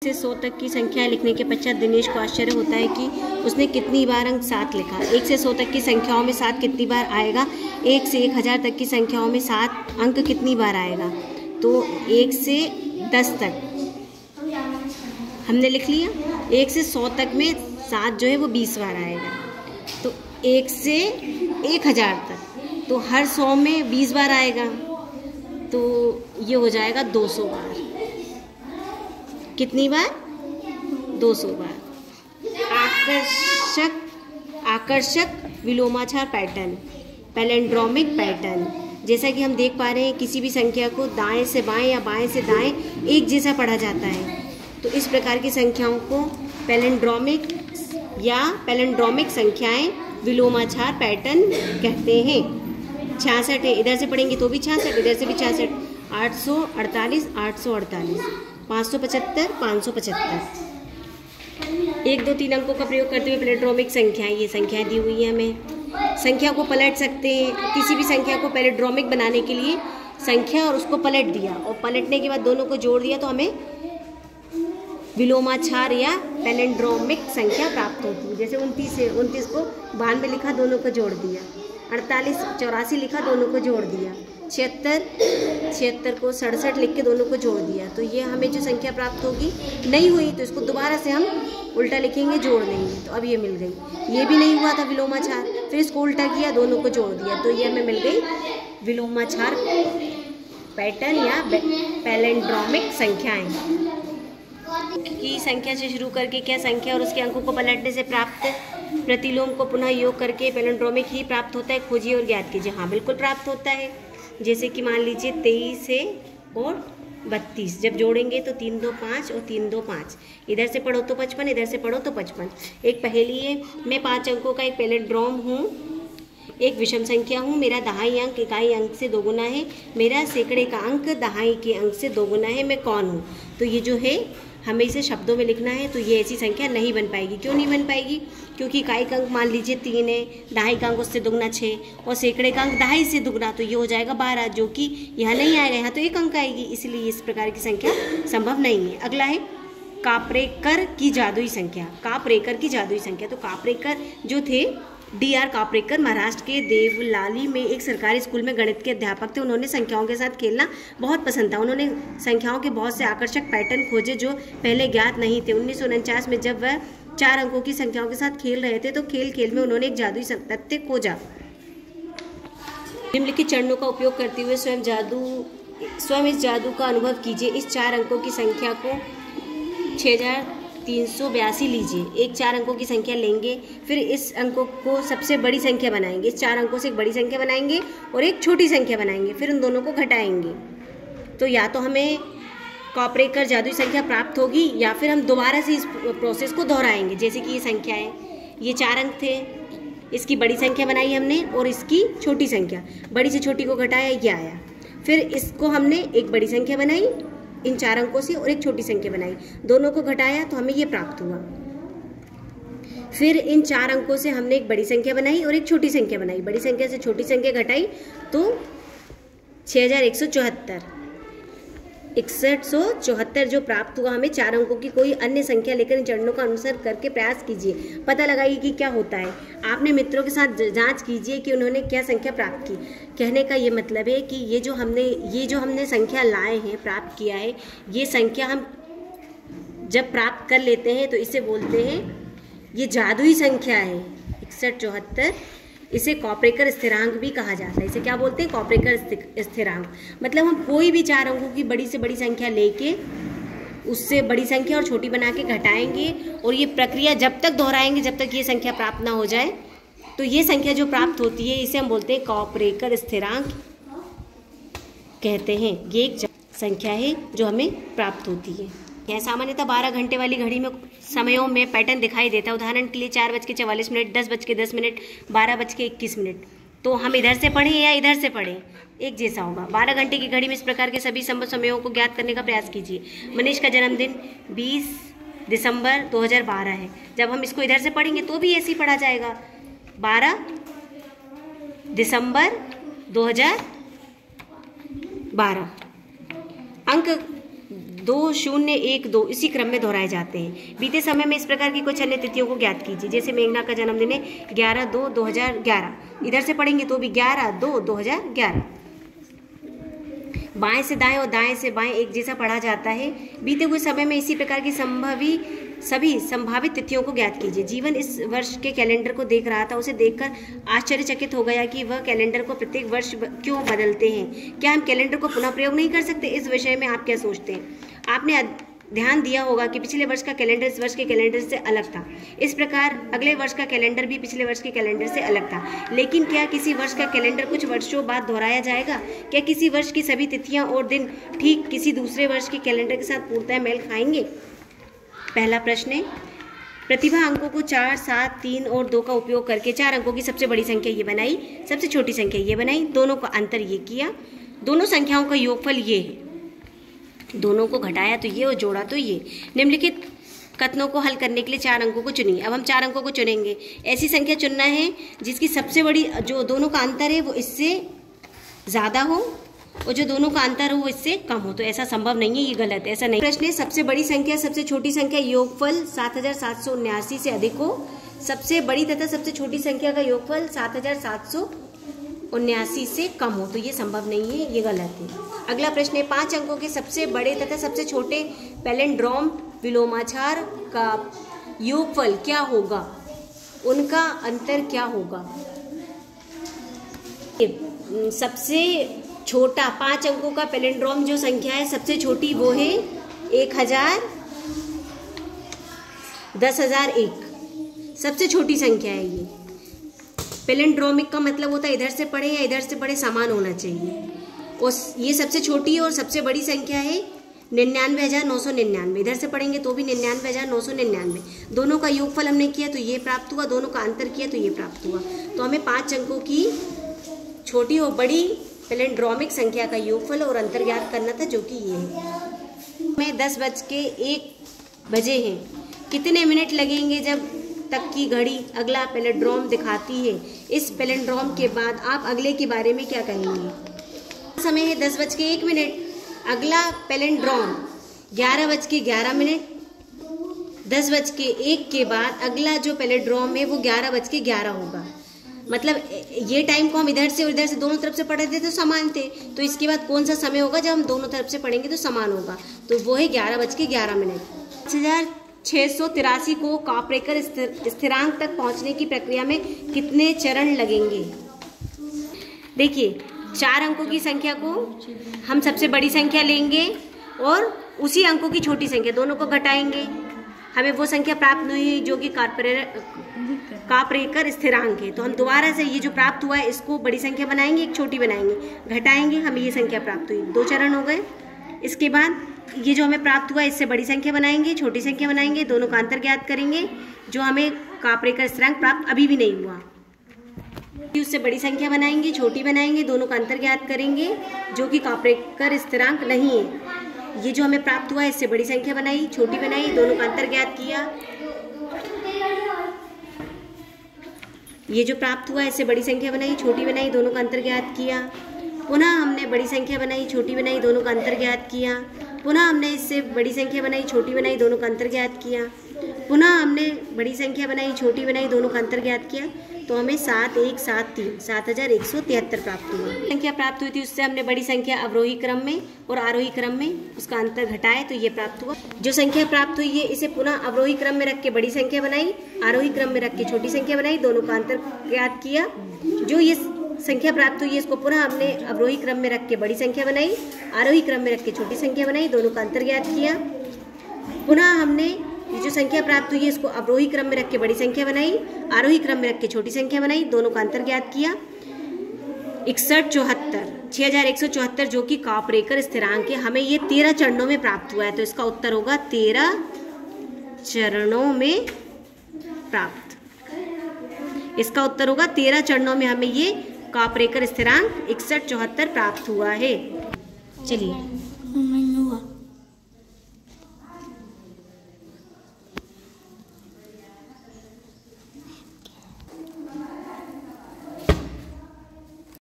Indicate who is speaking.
Speaker 1: से 100 तक की संख्या लिखने के पश्चात दिनेश को आश्चर्य होता है कि उसने कितनी बार अंक 7 लिखा। 1 से 100 तक की संख्याओं में 7 कितनी बार आएगा? 1 से 1000 तक की संख्याओं में 7 अंक कितनी बार आएगा? तो 1 से 10 तक हमने लिख लिया। 1 से 100 तक में 7 जो है वो 20 बार आएगा। तो 1 से 1000 तक तो हर 100 में 20 बार आएगा, तो ये हो जाएगा 200 बार। कितनी बार? 200 बार। आकर्षक विलोमाचार पैटर्न, पैलेंड्रोमिक पैटर्न। जैसा कि हम देख पा रहे हैं, किसी भी संख्या को दाएं से बाएं या बाएं से दाएं एक जैसा पढ़ा जाता है। तो इस प्रकार की संख्याओं को पैलेंड्रोमिक या पैलेंड्रोमिक संख्याएं विलोमाचार पैटर्न कहते हैं। 66 है, इधर से पढ़ेंगे तो भी 66, इधर से भी 66। 848, 848, 575, 575। 1, 2, 3 अंकों का प्रयोग करते हुए पैलेंड्रोमिक संख्याएं, ये संख्याएं दी हुई है हमें। संख्या को पलट सकते हैं। किसी भी संख्या को पैलेंड्रोमिक बनाने के लिए संख्या और उसको पलट दिया, और पलटने के बाद दोनों को जोड़ दिया तो हमें विलोमाचार या पैलेंड्रोमिक संख्या प्राप्त होती है। जैसे 29 है, 29 को 92 लिखा, दोनों को जोड़ दिया। 48, 84 लिखा, दोनों को जोड़ दिया। 76 को 67 लिख के दोनों को जोड़ दिया। तो ये हमें जो संख्या प्राप्त होगी, नहीं हुई तो इसको दोबारा से हम उल्टा लिखेंगे, जोड़ देंगे, तो अब ये मिल गई। ये भी नहीं हुआ था विलोमाचार, फिर इसको उल्टा किया, दोनों को जोड़ दिया, तो ये हमें मिल गई विलोमाचार पैटर्न या पैलेंड्रोमिक संख्याएं। की संख्या से शुरू करके क्या संख्या और उसके अंकों को पलटने से प्राप्त प्रतिलोम को पुनः योग करके पैलेंड्रोमिक ही प्राप्त होता है? खोजिए और ज्ञात कीजिए। हाँ, बिल्कुल प्राप्त होता है। जैसे कि मान लीजिए 23 है और 32, जब जोड़ेंगे तो 3 2 5 और 3 2 5। इधर से पढ़ो तो 55, इधर से पढ़ो तो 55। एक पहेली है, मैं 5 अंकों का एक पैलेंड्रोम हूँ, एक विषम संख्या हूँ, मेरा दहाई अंक इकाई अंक से दोगुना है, मेरा सैकड़े का अंक दहाई के अंक से दोगुना है, मैं कौन हूँ? तो ये जो है हमें इसे शब्दों में लिखना है। तो ये ऐसी संख्या नहीं बन पाएगी। क्यों नहीं बन पाएगी? क्योंकि इकाई का अंक मान लीजिए 3 है, दहाई का अंक उससे दुगना 6 और सैकड़े का अंक दहाई से दुगना, तो ये हो जाएगा 12, जो कि यहाँ नहीं आएगा, यहाँ तो 1 अंक आएगी, इसलिए इस प्रकार की संख्या संभव नहीं है। अगला है कापरेकर की जादुई संख्या। कापरेकर की जादुई संख्या, तो कापरेकर जो थे D.R. कापरेकर महाराष्ट्र के देवलाली में एक सरकारी स्कूल में गणित के अध्यापक थे। उन्होंने संख्याओं के साथ खेलना बहुत पसंद था। उन्होंने संख्याओं के बहुत से आकर्षक पैटर्न खोजे जो पहले ज्ञात नहीं थे। 1949 में जब वह 4 अंकों की संख्याओं के साथ खेल रहे थे तो खेल खेल में उन्होंने एक जादुई तथ्य खोजा। निम्नलिखित चरणों का उपयोग करते हुए स्वयं इस जादू का अनुभव कीजिए। इस 4 अंकों की संख्या को 6382 लीजिए। एक 4 अंकों की संख्या लेंगे, फिर इस अंकों को सबसे बड़ी संख्या बनाएंगे। इस 4 अंकों से एक बड़ी संख्या बनाएंगे और एक छोटी संख्या बनाएंगे, फिर उन दोनों को घटाएंगे। तो या तो हमें कापरेकर जादुई संख्या प्राप्त होगी या फिर हम दोबारा से इस प्रोसेस को दोहराएंगे। जैसे कि ये संख्या है, ये 4 अंक थे, इसकी बड़ी संख्या बनाई हमने और इसकी छोटी संख्या, बड़ी से छोटी को घटाया, ये आया। फिर इसको हमने एक बड़ी संख्या बनाई इन 4 अंकों से और एक छोटी संख्या बनाई, दोनों को घटाया तो हमें ये प्राप्त हुआ। फिर इन 4 अंकों से हमने एक बड़ी संख्या बनाई और एक छोटी संख्या बनाई, बड़ी संख्या से छोटी संख्या घटाई तो 6174 6174 जो प्राप्त हुआ हमें 4 अंकों की कोई अन्य संख्या लेकर इन चरणों का अनुसरण करके प्रयास कीजिए, पता लगाइए कि क्या होता है। आपने मित्रों के साथ जांच कीजिए कि उन्होंने क्या संख्या प्राप्त की। कहने का ये मतलब है कि ये जो हमने संख्या लाए हैं, प्राप्त किया है, ये संख्या हम जब प्राप्त कर लेते हैं तो इसे बोलते हैं, ये जादुई संख्या है 6174। इसे कापरेकर स्थिरांक भी कहा जाता है। इसे क्या बोलते हैं? कापरेकर स्थिरांक। मतलब हम कोई भी 4 अंकों की बड़ी से बड़ी संख्या लेके उससे बड़ी संख्या और छोटी बना के घटाएंगे और ये प्रक्रिया जब तक दोहराएंगे जब तक ये संख्या प्राप्त ना हो जाए, तो ये संख्या जो प्राप्त होती है इसे हम बोलते हैं कापरेकर स्थिरांक कहते हैं। ये एक संख्या है जो हमें प्राप्त होती है। यह सामान्यतः 12 घंटे वाली घड़ी में समयों में पैटर्न दिखाई देता है। उदाहरण के लिए 4:44, 10:10, 12:21। तो हम इधर से पढ़ें या इधर से पढ़ें, एक जैसा होगा। 12 घंटे की घड़ी में इस प्रकार के सभी संभव समयों को ज्ञात करने का प्रयास कीजिए। मनीष का जन्मदिन 20 दिसंबर 2012 है। जब हम इसको इधर से पढ़ेंगे तो भी ऐसे ही पढ़ा जाएगा, 12 दिसंबर 2012। अंक 2, 0, 1, 2 इसी क्रम में दोहराए जाते हैं। बीते समय में इस प्रकार की कुछ अन्य तिथियों को ज्ञात कीजिए। जैसे मेघना का जन्मदिन है 11/2/2011, इधर से पढ़ेंगे तो भी 11/2/2011। बाएं से दाएं और दाएं से बाएं एक जैसा पढ़ा जाता है। बीते हुए समय में इसी प्रकार की सभी संभावित तिथियों को ज्ञात कीजिए। जीवन इस वर्ष के कैलेंडर को देख रहा था। उसे देखकर आश्चर्यचकित हो गया कि वह कैलेंडर को प्रत्येक वर्ष क्यों बदलते हैं। क्या हम कैलेंडर को पुनः प्रयोग नहीं कर सकते? इस विषय में आप क्या सोचते हैं? आपने ध्यान दिया होगा कि पिछले वर्ष का कैलेंडर इस वर्ष के कैलेंडर से अलग था। इस प्रकार अगले वर्ष का कैलेंडर भी पिछले वर्ष के कैलेंडर से अलग था। लेकिन क्या किसी वर्ष का कैलेंडर कुछ वर्षों बाद दोहराया जाएगा? क्या किसी वर्ष की सभी तिथियां और दिन ठीक किसी दूसरे वर्ष के कैलेंडर के साथ पूर्णतः मेल खाएंगे? पहला प्रश्न है, प्रतिभा अंकों को 4, 7, 3 और 2 का उपयोग करके 4 अंकों की सबसे बड़ी संख्या ये बनाई, सबसे छोटी संख्या ये बनाई, दोनों का अंतर ये किया, दोनों संख्याओं का योगफल ये है, दोनों को घटाया तो ये और जोड़ा तो ये। निम्नलिखित कथनों को हल करने के लिए 4 अंकों को चुनिए। अब हम 4 अंकों को चुनेंगे। ऐसी संख्या चुनना है जिसकी सबसे बड़ी, जो दोनों का अंतर है वो इससे ज़्यादा हो और जो दोनों का अंतर हो वो इससे कम हो। तो ऐसा संभव नहीं है, ये गलत है, ऐसा नहीं। प्रश्न है, सबसे बड़ी संख्या सबसे छोटी संख्या योगफल 7779 से अधिक हो। सबसे बड़ी तथा सबसे छोटी संख्या का योगफल 7779 से कम हो। तो ये संभव नहीं है, ये गलत है। अगला प्रश्न है, 5 अंकों के सबसे बड़े तथा सबसे छोटे पैलिंड्रोम विलोमाचार का योगफल क्या होगा? उनका अंतर क्या होगा? सबसे छोटा 5 अंकों का पैलिंड्रोम जो संख्या है सबसे छोटी वो है 1000, 10001, सबसे छोटी संख्या है ये। पैलिंड्रोमिक का मतलब होता है इधर से पढ़े या इधर से पढ़े समान होना चाहिए। और ये सबसे छोटी है और सबसे बड़ी संख्या है 99,999। इधर से पढ़ेंगे तो भी 99,999। दोनों का योगफल हमने किया तो ये प्राप्त हुआ, दोनों का अंतर किया तो ये प्राप्त हुआ। तो हमें 5 अंकों की छोटी और बड़ी पैलिंड्रोमिक संख्या का योगफल और अंतर ज्ञात करना था, जो कि ये है। में 10:01 हैं। कितने मिनट लगेंगे जब तक की घड़ी अगला पैलिंड्रोम दिखाती है? इस पैलिंड्रोम के बाद आप अगले के बारे में क्या कहेंगे? समय है 10:01। अगला पैलिंड्रोम 11:11। 10:01 के बाद अगला जो पैलिंड्रोम है वो 11:11 होगा। मतलब ये टाइम को हम इधर से और इधर से दोनों तरफ से पढ़ रहे थे तो समान थे। तो इसके बाद कौन सा समय होगा जब हम दोनों तरफ से पढ़ेंगे तो समान होगा? तो वो है 11:11। 5683 को कापरेकर स्थिरांक तक पहुंचने की प्रक्रिया में कितने चरण लगेंगे? देखिए, 4 अंकों की संख्या को हम सबसे बड़ी संख्या लेंगे और उसी अंकों की छोटी संख्या, दोनों को घटाएंगे, हमें वो संख्या प्राप्त हुई जो कि कापरेकर स्थिरांक है। तो हम दोबारा से ये जो प्राप्त हुआ है इसको बड़ी संख्या बनाएंगे, एक छोटी बनाएंगे, घटाएंगे, हमें ये संख्या प्राप्त हुई। 2 चरण हो गए। इसके बाद ये जो हमें प्राप्त हुआ है इससे बड़ी संख्या बनाएंगे, छोटी संख्या बनाएंगे, दोनों का अंतर ज्ञात करेंगे। जो हमें कापरेकर स्थिरांक प्राप्त अभी भी नहीं हुआ, उससे बड़ी संख्या बनाएंगे, छोटी बनाएंगे, दोनों का अंतर ज्ञात करेंगे, जो कि कापरेकर स्थिरांक नहीं है। ये जो हमें प्राप्त हुआ है इससे बड़ी संख्या बनाई, छोटी बनाई, दोनों का अंतर ज्ञात किया। ये जो प्राप्त हुआ है इससे बड़ी संख्या बनाई, छोटी बनाई, दोनों का अंतर ज्ञात किया। पुनः हमने बड़ी संख्या बनाई, छोटी बनाई, दोनों का अंतर ज्ञात किया। पुनः हमने इससे बड़ी संख्या बनाई, छोटी बनाई, दोनों का अंतर ज्ञात किया। पुनः हमने बड़ी संख्या बनाई, छोटी बनाई, दोनों का अंतर ज्ञात किया। तो हमें 7173 7173 प्राप्त हुआ। संख्या प्राप्त हुई थी उससे हमने बड़ी संख्या अवरोही क्रम में और आरोही क्रम में उसका अंतर घटाए तो ये प्राप्त हुआ। जो संख्या प्राप्त हुई है इसे पुनः अवरोही क्रम में रख के बड़ी संख्या बनाई, आरोही क्रम में रख के छोटी संख्या बनाई, दोनों का अंतर ज्ञात किया। जो ये संख्या प्राप्त हुई है इसको पुनः हमने अवरोही क्रम में रख के बड़ी संख्या बनाई, आरोही क्रम में रख के छोटी संख्या बनाई, दोनों का अंतर ज्ञात किया। पुनः हमने ये जो संख्या प्राप्त हुई है इसको अवरोही क्रम में रख के बड़ी संख्या बनाई, आरोही क्रम में रख के छोटी संख्या बनाई, दोनों का अंतर ज्ञात किया। 6174 जो कि कापरेकर स्थिरांक है, हमें ये 13 चरणों में प्राप्त हुआ है। तो इसका उत्तर होगा 13 चरणों में प्राप्त। इसका उत्तर होगा 13 चरणों में हमें ये कापरेकर स्थिरांक 6174 प्राप्त हुआ है। चलिए